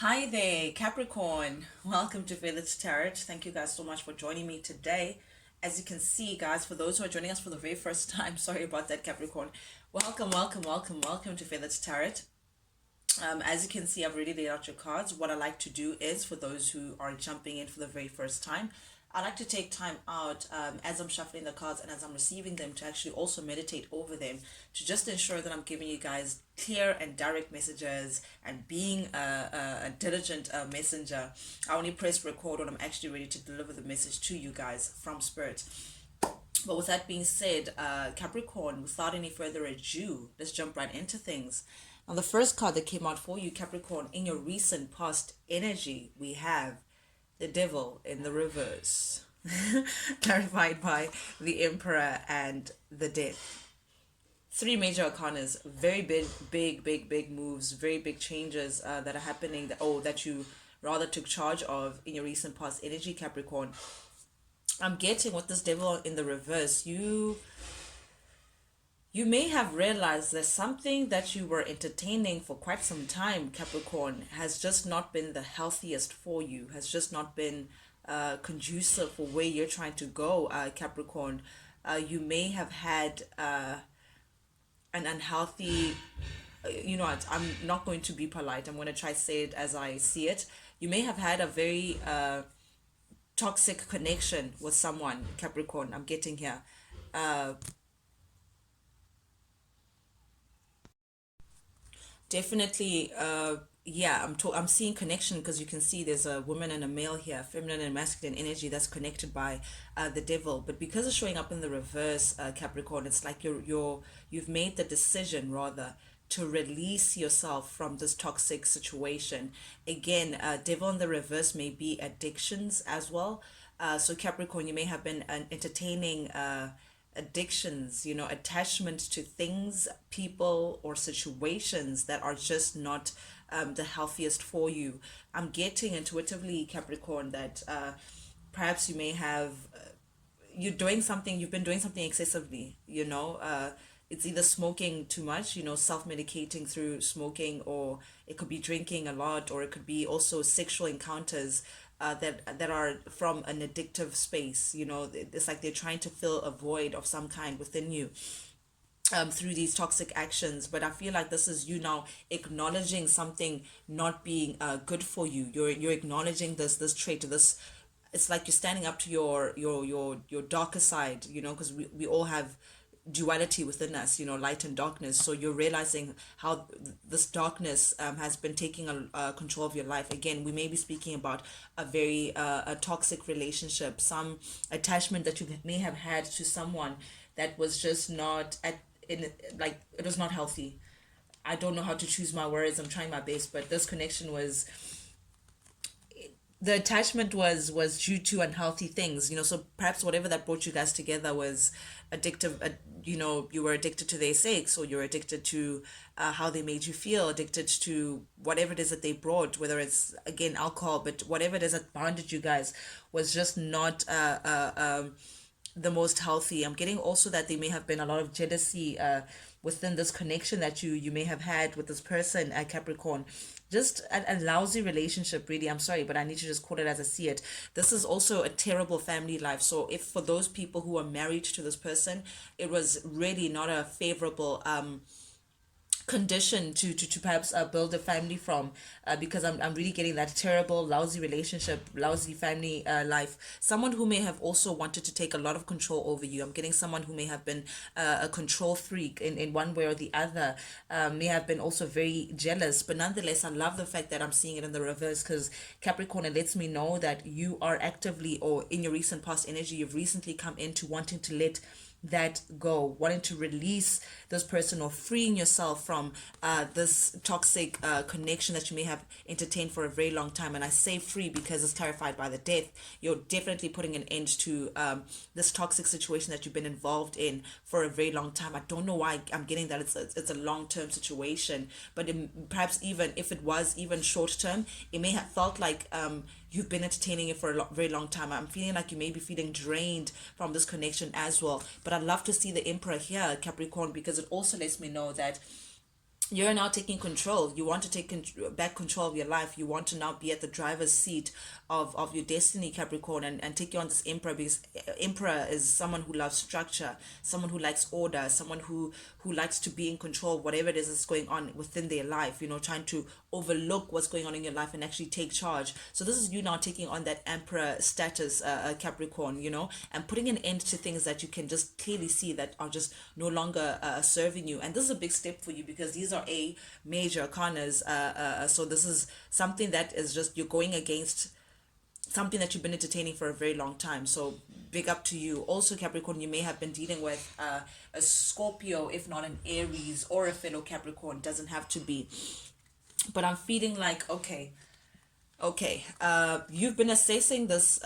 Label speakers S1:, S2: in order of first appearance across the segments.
S1: Hi there, Capricorn. Welcome to Village Tarot. Thank you guys so much for joining me today. As you can see, guys, for those who are joining us for the very first time, sorry about that, Capricorn. Welcome to Village Tarot. As you can see, I've already laid out your cards. What I like to do is, for those who are jumping in for the very first time, I like to take time out as I'm shuffling the cards and as I'm receiving them to actually also meditate over them to just ensure that I'm giving you guys clear and direct messages and being a diligent messenger. I only press record when I'm actually ready to deliver the message to you guys from Spirit. But with that being said, Capricorn, without any further ado, let's jump right into things. Now, the first card that came out for you, Capricorn, in your recent past energy, we have the Devil in the reverse, clarified by the Emperor and the Death. Three major arcanas, very big moves, very big changes that are happening that you rather took charge of in your recent past energy, Capricorn. I'm getting with this Devil in the reverse, you may have realized that something that you were entertaining for quite some time, Capricorn, has just not been the healthiest for you, has just not been conducive for where you're trying to go, Capricorn. You may have had an unhealthy, you know what, I'm not going to be polite. I'm going to try to say it as I see it. You may have had a very toxic connection with someone, Capricorn. I'm getting here. Definitely, yeah, I'm seeing connection because you can see there's a woman and a male here, feminine and masculine energy that's connected by the devil. But because it's showing up in the reverse, Capricorn, it's like you've made the decision rather to release yourself from this toxic situation. Again, devil in the reverse may be addictions as well. So Capricorn, you may have been entertaining addictions, attachment to things, people, or situations that are just not the healthiest for you. I'm getting intuitively, Capricorn, that perhaps you may have you've been doing something excessively, it's either smoking too much, self-medicating through smoking, or it could be drinking a lot, or it could be also sexual encounters that are from an addictive space. It's like they're trying to fill a void of some kind within you through these toxic actions. But I feel like this is you now acknowledging something not being good for you. You're acknowledging this trait, this. It's like you're standing up to your darker side, because we all have duality within us, light and darkness. So you're realizing how this darkness has been taking control of your life. Again, we may be speaking about a very a toxic relationship, some attachment that you may have had to someone that was just not in, like, it was not healthy. I don't know how to choose my words. I'm trying my best, but this connection was, the attachment was due to unhealthy things, so perhaps whatever that brought you guys together was addictive. You were addicted to their sex, or you're addicted to how they made you feel, addicted to whatever it is that they brought, whether it's, again, alcohol, but whatever it is that bonded you guys was just not the most healthy. I'm getting also that there may have been a lot of jealousy within this connection that you may have had with this person at Capricorn. Just a lousy relationship, really. I'm sorry, but I need to just call it as I see it. This is also a terrible family life. So if for those people who are married to this person, it was really not a favorable condition to perhaps build a family from, because I'm really getting that terrible, lousy relationship, lousy family life. Someone who may have also wanted to take a lot of control over you. I'm getting someone who may have been a control freak in one way or the other, may have been also very jealous. But nonetheless, I love the fact that I'm seeing it in the reverse, because Capricorn, it lets me know that you are actively, or in your recent past energy, you've recently come into wanting to let that go, wanting to release this person, or freeing yourself from this toxic connection that you may have entertained for a very long time. And I say free because it's clarified by the death. You're definitely putting an end to this toxic situation that you've been involved in for a very long time. I don't know why I'm getting that it's a long-term situation, but perhaps even if it was even short-term, it may have felt like you've been entertaining it for a very long time. I'm feeling like you may be feeling drained from this connection as well. But I'd love to see the Emperor here, Capricorn, because it also lets me know that you're now taking control. You want to take back control of your life. You want to now be at the driver's seat of your destiny, Capricorn, and take you on this emperor, because emperor is someone who loves structure, someone who likes order, someone who likes to be in control of whatever it is that's going on within their life, trying to overlook what's going on in your life and actually take charge. So this is you now taking on that emperor status, Capricorn, and putting an end to things that you can just clearly see that are just no longer serving you. And this is a big step for you, because these are a major arcanas. So this is something that is just, you're going against something that you've been entertaining for a very long time. So big up to you. Also, Capricorn, you may have been dealing with a Scorpio, if not an Aries or a fellow Capricorn. Doesn't have to be. But I'm feeling like, okay, you've been assessing this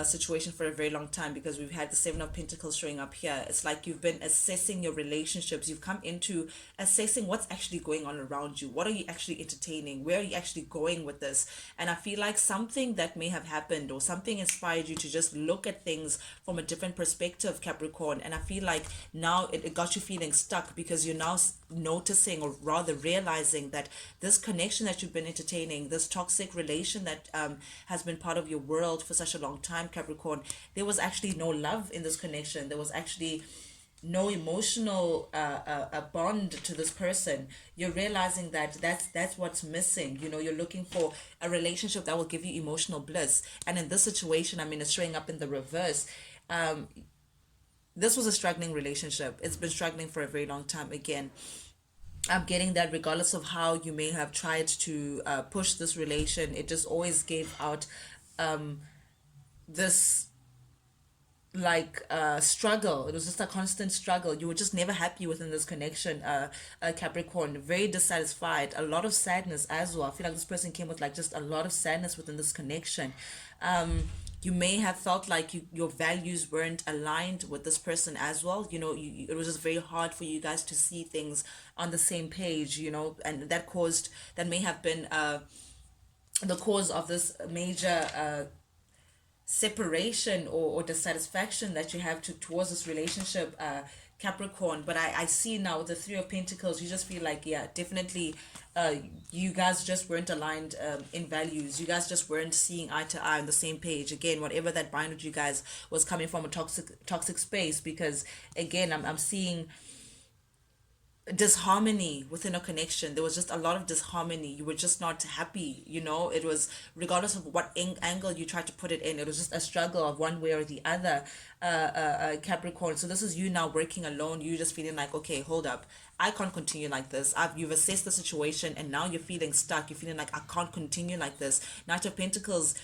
S1: situation for a very long time, because we've had the Seven of Pentacles showing up here. It's like you've been assessing your relationships. You've come into assessing what's actually going on around you. What are you actually entertaining? Where are you actually going with this? And I feel like something that may have happened, or something inspired you to just look at things from a different perspective, Capricorn. And I feel like now it got you feeling stuck, because you're now noticing, or rather realizing, that this connection that you've been entertaining, this toxic relation that has been part of your world for such a long time, Capricorn, there was actually no love in this connection. There was actually no emotional a bond to this person. You're realizing that that's what's missing. You're looking for a relationship that will give you emotional bliss. And in this situation, I mean, it's showing up in the reverse. This was a struggling relationship. It's been struggling for a very long time. Again, I'm getting that regardless of how you may have tried to push this relation, it just always gave out this like struggle. It was just a constant struggle. You were just never happy within this connection, Capricorn. Very dissatisfied, a lot of sadness as well. I feel like this person came with like just a lot of sadness within this connection. You may have felt like your values weren't aligned with this person as well. It was just very hard for you guys to see things on the same page, and that may have been the cause of this major separation, or dissatisfaction that you have towards this relationship, Capricorn. But I see now with the Three of Pentacles, you just feel like, yeah, definitely you guys just weren't aligned in values. You guys just weren't seeing eye to eye on the same page. Again, whatever that binded you guys was coming from a toxic space, because again, I'm seeing disharmony within a connection. There was just a lot of disharmony. You were just not happy. It was, regardless of what angle you tried to put it in, it was just a struggle of one way or the other, Capricorn. So this is you now working alone. You just feeling like, okay, hold up, I can't continue like this. You've assessed the situation, and now you're feeling stuck. You're feeling like, I can't continue like this. Knight of Pentacles,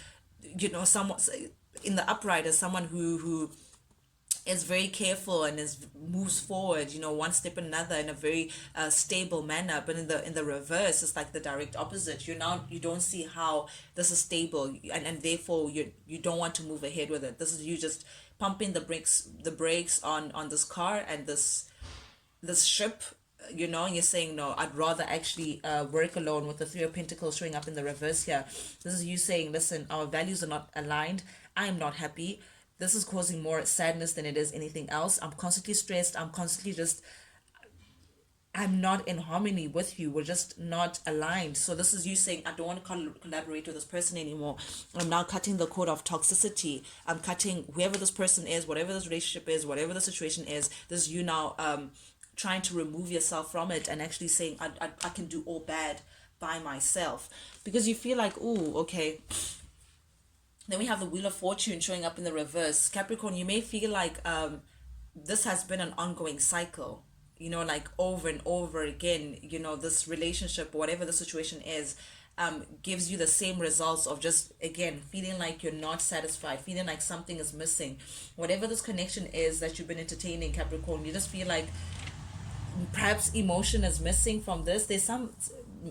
S1: somewhat in the upright, as someone who is very careful and moves forward, one step another, in a very stable manner. But in the reverse, it's like the direct opposite. You don't see how this is stable, and therefore you don't want to move ahead with it. This is you just pumping the brakes on this car and this ship, and you're saying, no, I'd rather actually work alone, with the Three of Pentacles showing up in the reverse here. This is you saying, listen, our values are not aligned. I am not happy. This is causing more sadness than it is anything else. I'm constantly stressed. I'm not in harmony with you. We're just not aligned. So this is you saying, I don't want to collaborate with this person anymore. I'm now cutting the cord of toxicity. I'm cutting whoever this person is, whatever this relationship is, whatever the situation is. This is you now trying to remove yourself from it, and actually saying, I can do all bad by myself. Because you feel like, ooh, okay. Then we have the Wheel of Fortune showing up in the reverse. Capricorn, you may feel like this has been an ongoing cycle, like over and over again. This relationship, whatever the situation is, gives you the same results of just, again, feeling like you're not satisfied, feeling like something is missing. Whatever this connection is that you've been entertaining, Capricorn, you just feel like perhaps emotion is missing from this. There's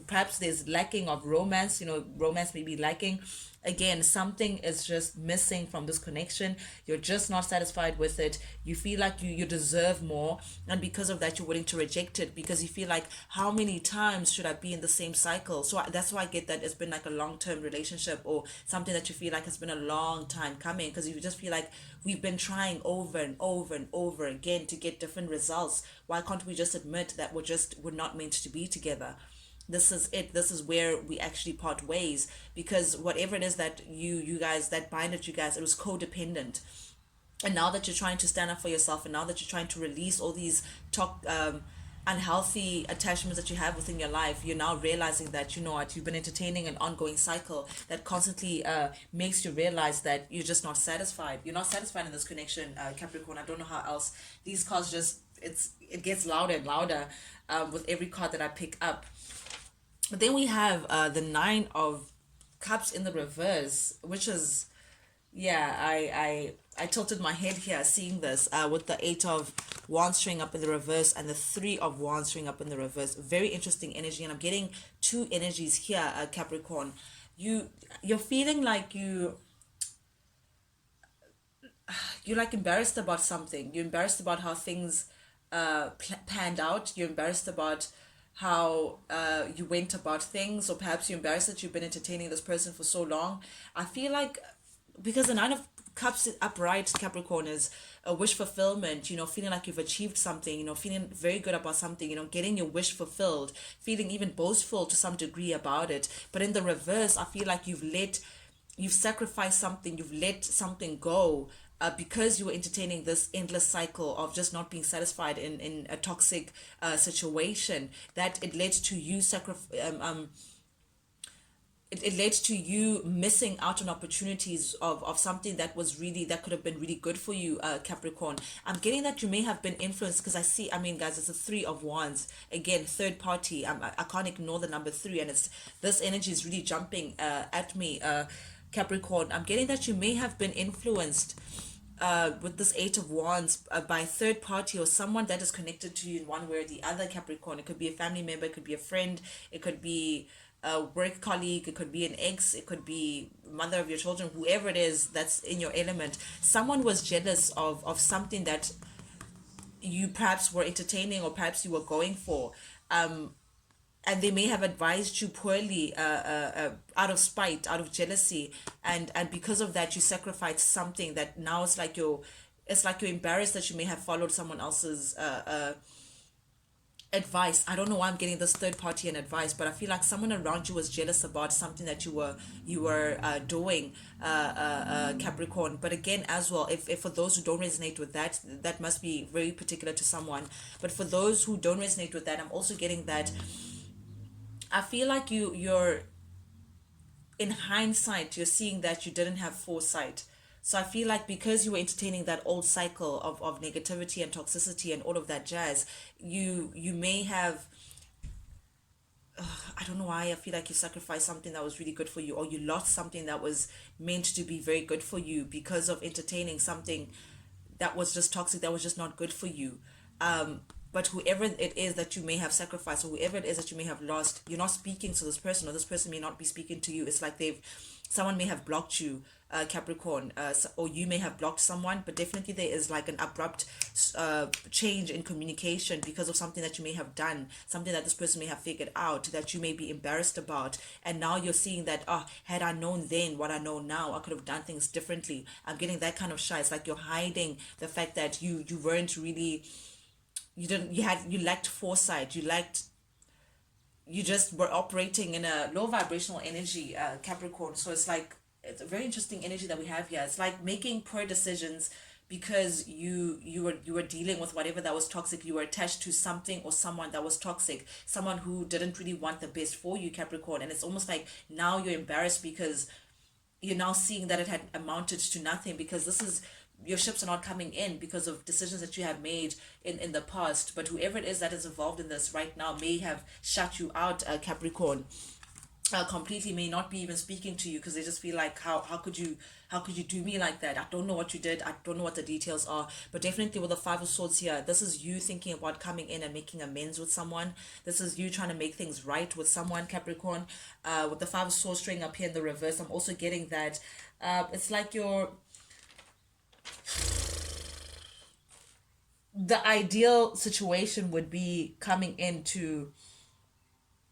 S1: perhaps there's lacking of romance, romance may be lacking. Again, something is just missing from this connection. You're just not satisfied with it. You feel like you deserve more, and because of that you're willing to reject it, because you feel like, how many times should I be in the same cycle? So that's why I get that it's been like a long-term relationship, or something that you feel like has been a long time coming, because you just feel like we've been trying over and over and over again to get different results. Why can't we just admit that we're not meant to be together? This is it. This is where we actually part ways, because whatever it is that you guys, that binded you guys, it was codependent. And now that you're trying to stand up for yourself, and now that you're trying to release all these unhealthy attachments that you have within your life, you're now realizing that, you know what, you've been entertaining an ongoing cycle that constantly makes you realize that you're just not satisfied. You're not satisfied in this connection, Capricorn. I don't know how else. These cards just, it gets louder and louder with every card that I pick up. But then we have the Nine of Cups in the reverse, which is, yeah, I tilted my head here seeing this, with the Eight of Wands showing up in the reverse and the Three of Wands showing up in the reverse. Very interesting energy, and I'm getting two energies here, Capricorn. You're feeling like you're like embarrassed about something. You're embarrassed about how things panned out. You're embarrassed about how you went about things, or perhaps you're embarrassed that you've been entertaining this person for so long. I feel like, because the Nine of Cups upright, Capricorn, is a wish fulfillment, feeling like you've achieved something, feeling very good about something, getting your wish fulfilled, feeling even boastful to some degree about it. But in the reverse, I feel like you've sacrificed something, you've let something go, because you were entertaining this endless cycle of just not being satisfied in a toxic situation, that it led to you it led to you missing out on opportunities of something that was really, that could have been really good for you, Capricorn. I'm getting that you may have been influenced, because I mean, guys, it's a Three of Wands, again, third party. I can't ignore the number three, and it's, this energy is really jumping at me, Capricorn. I'm getting that you may have been influenced with this Eight of Wands by a third party, or someone that is connected to you in one way or the other, Capricorn. It could be a family member, it could be a friend, it could be a work colleague, it could be an ex, it could be mother of your children, whoever it is that's in your element. Someone was jealous of something that you perhaps were entertaining, or perhaps you were going for, and they may have advised you poorly, out of spite, out of jealousy, and because of that you sacrificed something that now it's like you're embarrassed that you may have followed someone else's advice. I don't know why I'm getting this third party and advice, but I feel like someone around you was jealous about something that you were doing, Capricorn. But again, as well, if for those who don't resonate with that, that must be very particular to someone. But for those who don't resonate with that, I'm also getting that I feel like you're in hindsight, you're seeing that you didn't have foresight. So I feel like because you were entertaining that old cycle of negativity and toxicity and all of that jazz, you may have, I don't know why, I feel like you sacrificed something that was really good for you, or you lost something that was meant to be very good for you, because of entertaining something that was just toxic, that was just not good for you. But whoever it is that you may have sacrificed, or whoever it is that you may have lost, you're not speaking to this person, or this person may not be speaking to you. It's like someone may have blocked you, Capricorn, or you may have blocked someone, but definitely there is like an abrupt change in communication because of something that you may have done, something that this person may have figured out that you may be embarrassed about. And now you're seeing that, had I known then what I know now, I could have done things differently. I'm getting that kind of shy. It's like you're hiding the fact that you weren't really, you lacked foresight, you just were operating in a low vibrational energy, Capricorn. So it's like, it's a very interesting energy that we have here. It's like making poor decisions because you were dealing with whatever that was toxic. You were attached to something or someone that was toxic, someone who didn't really want the best for you, Capricorn. And it's almost like now you're embarrassed because you're now seeing that it had amounted to nothing, because this is, your ships are not coming in because of decisions that you have made in the past. But whoever it is that is involved in this right now may have shut you out, Capricorn. completely may not be even speaking to you because they just feel like how could you do me like that? I don't know what you did. I don't know what the details are. But definitely with the Five of Swords here, this is you thinking about coming in and making amends with someone. This is you trying to make things right with someone, Capricorn. With the Five of Swords string up here in the reverse, I'm also getting that it's like the ideal situation would be coming into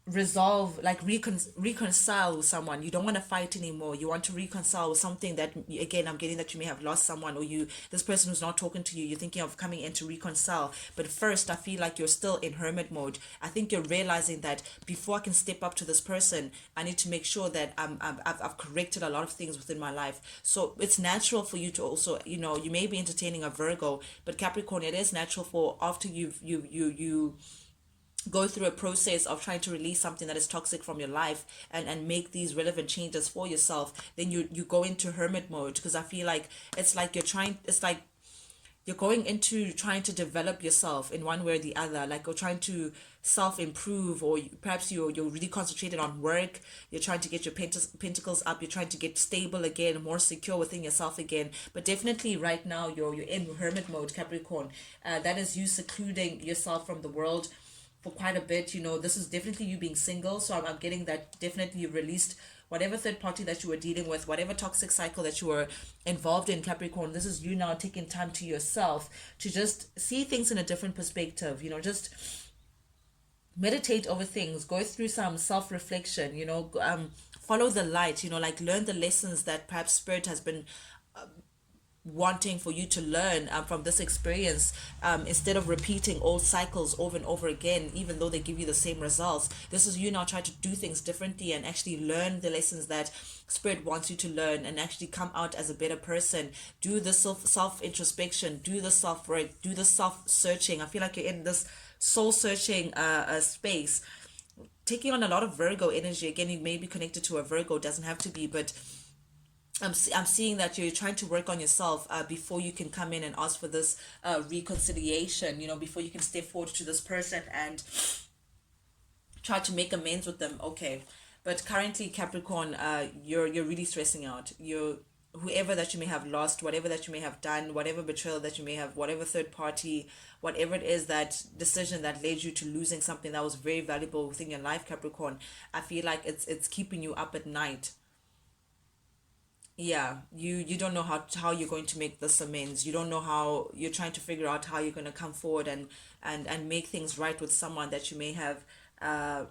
S1: resolve, like reconcile with someone. You don't want to fight anymore. You want to reconcile with something that, again, I'm getting that you may have lost someone, or you, this person who's not talking to you, you're thinking of coming in to reconcile. But first, I feel like you're still in hermit mode. I think you're realizing that before I can step up to this person, I need to make sure that I've corrected a lot of things within my life. So it's natural for you to also, you may be entertaining a Virgo, but Capricorn, it is natural for after you go through a process of trying to release something that is toxic from your life, and make these relevant changes for yourself, then you go into hermit mode, because I feel like it's like you're going into trying to develop yourself in one way or the other, like you're trying to self improve, or perhaps you're really concentrated on work. You're trying to get your pentacles up, you're trying to get stable again, more secure within yourself again. But definitely right now you're in hermit mode, Capricorn. That is you secluding yourself from the world for quite a bit. This is definitely you being single, so I'm getting that definitely you released whatever third party that you were dealing with, whatever toxic cycle that you were involved in, Capricorn. This is you now taking time to yourself to just see things in a different perspective. Just meditate over things, go through some self-reflection, follow the light, like learn the lessons that perhaps spirit has been wanting for you to learn from this experience, instead of repeating old cycles over and over again, even though they give you the same results. This is you now trying to do things differently and actually learn the lessons that spirit wants you to learn, and actually come out as a better person. Do the self introspection, do the self work, do the self searching. I feel like you're in this soul searching space, taking on a lot of Virgo energy. Again, you may be connected to a Virgo, doesn't have to be, but I'm seeing that you're trying to work on yourself before you can come in and ask for this reconciliation, before you can step forward to this person and try to make amends with them. Okay. But currently, Capricorn, you're really stressing out. You're whoever that you may have lost, whatever that you may have done, whatever betrayal that you may have, whatever third party, whatever it is, that decision that led you to losing something that was very valuable within your life, Capricorn. I feel like it's keeping you up at night. Yeah, you don't know how you're going to make this amends. You don't know how, you're trying to figure out how you're going to come forward and make things right with someone that you may have uh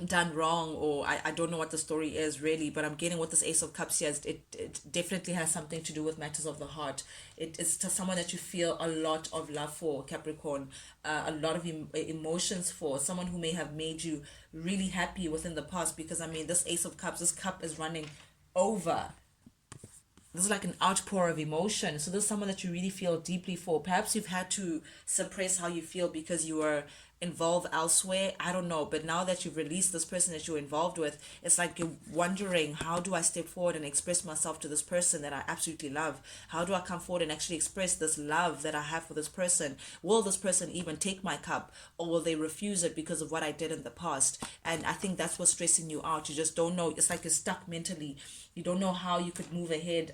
S1: done wrong, or I don't know what the story is really. But I'm getting with this Ace of Cups here, it definitely has something to do with matters of the heart. It's to someone that you feel a lot of love for, Capricorn, a lot of emotions for, someone who may have made you really happy within the past. Because I mean, this Ace of Cups, this cup is running over. This is like an outpour of emotion. So this is someone that you really feel deeply for. Perhaps you've had to suppress how you feel because you were involved elsewhere. I don't know. But now that you've released this person that you're involved with, it's like you're wondering, how do I step forward and express myself to this person that I absolutely love? How do I come forward and actually express this love that I have for this person? Will this person even take my cup, or will they refuse it because of what I did in the past? And I think that's what's stressing you out. You just don't know. It's like you're stuck mentally. You don't know how you could move ahead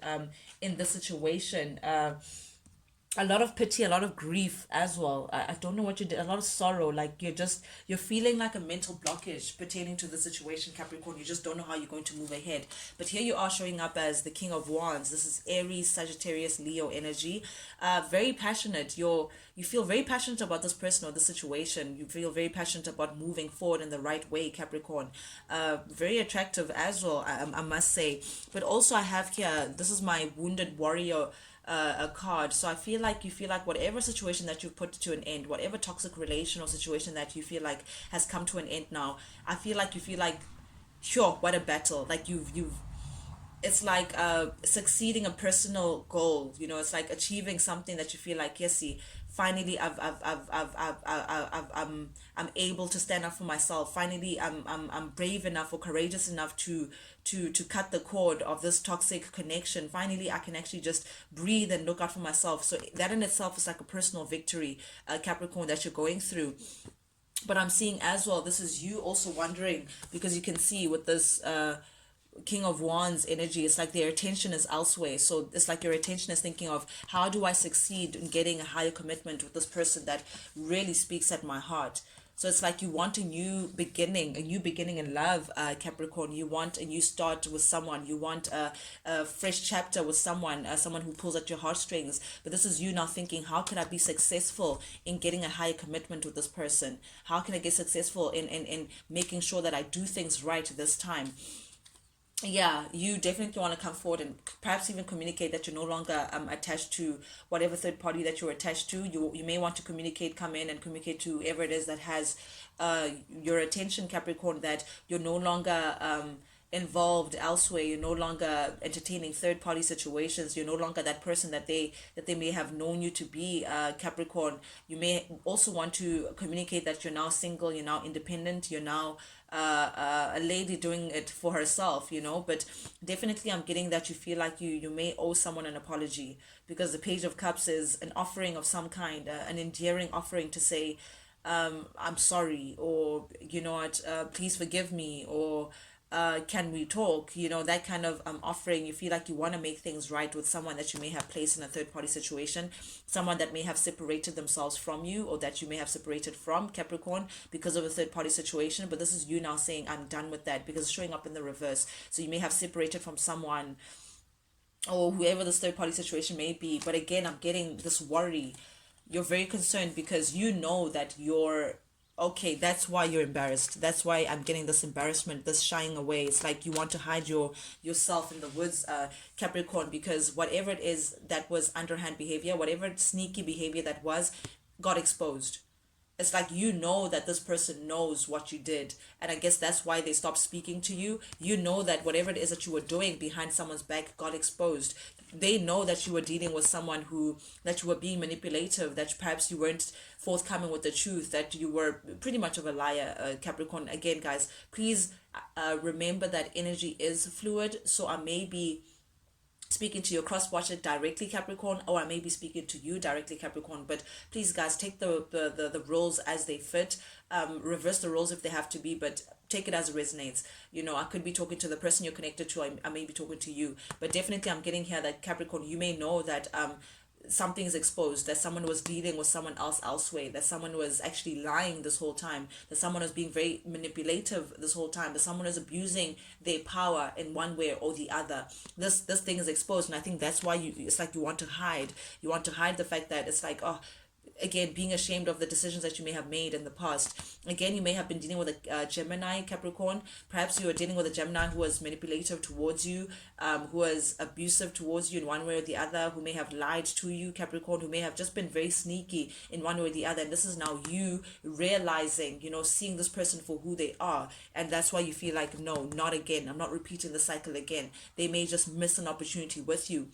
S1: in this situation. A lot of pity, a lot of grief as well. I don't know what you did. A lot of sorrow. Like you're feeling like a mental blockage pertaining to the situation, Capricorn. You just don't know how you're going to move ahead. But here you are showing up as the King of Wands. This is Aries, Sagittarius, Leo energy. Very passionate. You feel very passionate about this person or the situation. You feel very passionate about moving forward in the right way, Capricorn. Very attractive as well, I must say. But also I have here, this is my wounded warrior a card. So I feel like you feel like whatever situation that you've put to an end, whatever toxic relation or situation that you feel like has come to an end now, I feel like you feel like, sure, what a battle. Like you've it's like succeeding a personal goal. It's like achieving something that you feel like, yes, see, finally I'm able to stand up for myself. Finally I'm brave enough or courageous enough to cut the cord of this toxic connection. Finally I can actually just breathe and look out for myself. So that in itself is like a personal victory, Capricorn, that you're going through. But I'm seeing as well, this is you also wondering, because you can see with this King of Wands energy, it's like their attention is elsewhere. So it's like your attention is thinking of, how do I succeed in getting a higher commitment with this person that really speaks at my heart? So it's like you want a new beginning in love, Capricorn. You want a new start with someone. You want a fresh chapter with someone, someone who pulls at your heartstrings. But this is you now thinking, how can I be successful in getting a higher commitment with this person? How can I get successful in making sure that I do things right this time? Yeah, you definitely want to come forward and perhaps even communicate that you're no longer attached to whatever third party that you're attached to. You may want to communicate, come in and communicate to whoever it is that has your attention, Capricorn, that you're no longer involved elsewhere. You're no longer entertaining third party situations. You're no longer that person that they may have known you to be, Capricorn. You may also want to communicate that you're now single, you're now independent, you're now a lady doing it for herself, but definitely I'm getting that you feel like you may owe someone an apology, because the Page of Cups is an offering of some kind, an endearing offering to say, I'm sorry, or you know what, please forgive me, or can we talk, that kind of offering. You feel like you want to make things right with someone that you may have placed in a third party situation, someone that may have separated themselves from you, or that you may have separated from, Capricorn, because of a third party situation. But this is you now saying, I'm done with that, because it's showing up in the reverse. So you may have separated from someone, or whoever this third party situation may be. But again, I'm getting this worry. You're very concerned because you know that you're okay. That's why you're embarrassed. That's why I'm getting this embarrassment, this shying away. It's like you want to hide yourself in the woods, Capricorn, because whatever it is that was underhand behavior, whatever sneaky behavior that was, got exposed. It's like you know that this person knows what you did, and I guess that's why they stopped speaking to you. You know that whatever it is that you were doing behind someone's back got exposed. They know that you were dealing with someone that you were being manipulative, that perhaps you weren't forthcoming with the truth, that you were pretty much of a liar, Capricorn. Again, guys, please remember that energy is fluid. So I may be speaking to your cross watcher directly, Capricorn, or I may be speaking to you directly, Capricorn. But please, guys, take the roles as they fit. Reverse the roles if they have to be, but take it as it resonates. I could be talking to the person you're connected to. I may be talking to you, but definitely I'm getting here that, Capricorn, you may know that something is exposed, that someone was dealing with someone else elsewhere, that someone was actually lying this whole time, that someone was being very manipulative this whole time, that someone is abusing their power in one way or the other. This thing is exposed, and I think that's why it's like you want to hide. You want to hide the fact that it's like, oh, again, being ashamed of the decisions that you may have made in the past. Again, you may have been dealing with a Gemini, Capricorn. Perhaps you were dealing with a Gemini who was manipulative towards you, who was abusive towards you in one way or the other, who may have lied to you, Capricorn, who may have just been very sneaky in one way or the other. And this is now you realizing, seeing this person for who they are. And that's why you feel like, no, not again. I'm not repeating the cycle again. They may just miss an opportunity with you.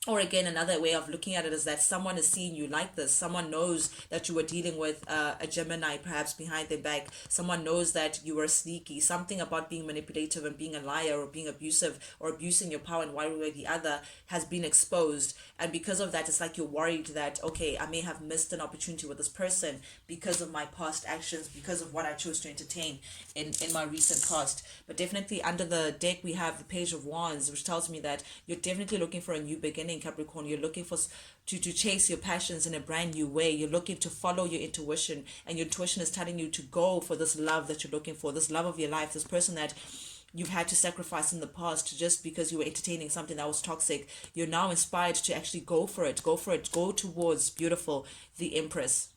S1: Or again, another way of looking at it is that someone is seeing you like this. Someone knows that you were dealing with a Gemini, perhaps behind their back. Someone knows that you were sneaky. Something about being manipulative and being a liar, or being abusive, or abusing your power in one way or the other has been exposed. And because of that, it's like you're worried that, okay, I may have missed an opportunity with this person because of my past actions, because of what I chose to entertain in my recent past. But definitely under the deck, we have the Page of Wands, which tells me that you're definitely looking for a new beginning, Capricorn. You're looking for to chase your passions in a brand new way. You're looking to follow your intuition, and your intuition is telling you to go for this love that you're looking for, this love of your life, this person that you've had to sacrifice in the past just because you were entertaining something that was toxic. You're now inspired to actually go for it, go towards, beautiful, the Empress.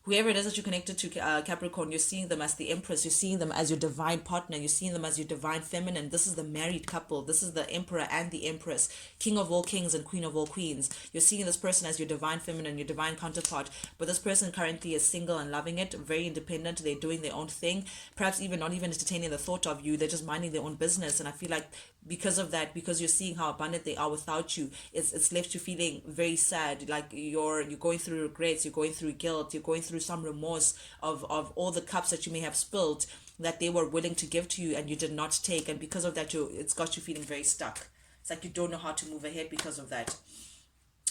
S1: Whoever it is that you're connected to, Capricorn, you're seeing them as the Empress. You're seeing them as your divine partner. You're seeing them as your divine feminine. This is the married couple. This is the Emperor and the Empress, King of all kings and Queen of all queens. You're seeing this person as your divine feminine, your divine counterpart. But this person currently is single and loving it, very independent. They're doing their own thing. Perhaps even not even entertaining the thought of you. They're just minding their own business. And I feel like because of that, because you're seeing how abundant they are without you, it's left you feeling very sad. Like you're going through regrets, you're going through guilt, you're going through some remorse of all the cups that you may have spilled that they were willing to give to you and you did not take. And because of that, it's got you feeling very stuck. It's like you don't know how to move ahead because of that.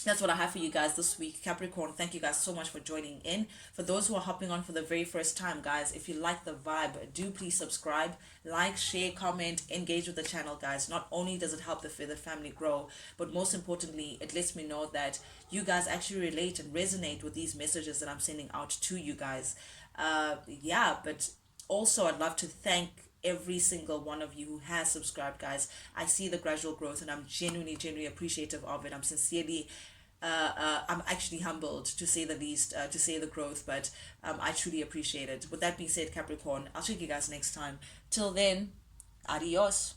S1: That's what I have for you guys this week. Capricorn, thank you guys so much for joining in. For those who are hopping on for the very first time, guys, if you like the vibe, do please subscribe, like, share, comment, engage with the channel, guys. Not only does it help the Feather family grow, but most importantly, it lets me know that you guys actually relate and resonate with these messages that I'm sending out to you guys. Yeah, but also I'd love to thank every single one of you who has subscribed, guys. I see the gradual growth and I'm genuinely appreciative of it. I'm sincerely I'm actually humbled, to say the least, to say the growth, but I truly appreciate it. With that being said, Capricorn, I'll check you guys next time. Till then, adios.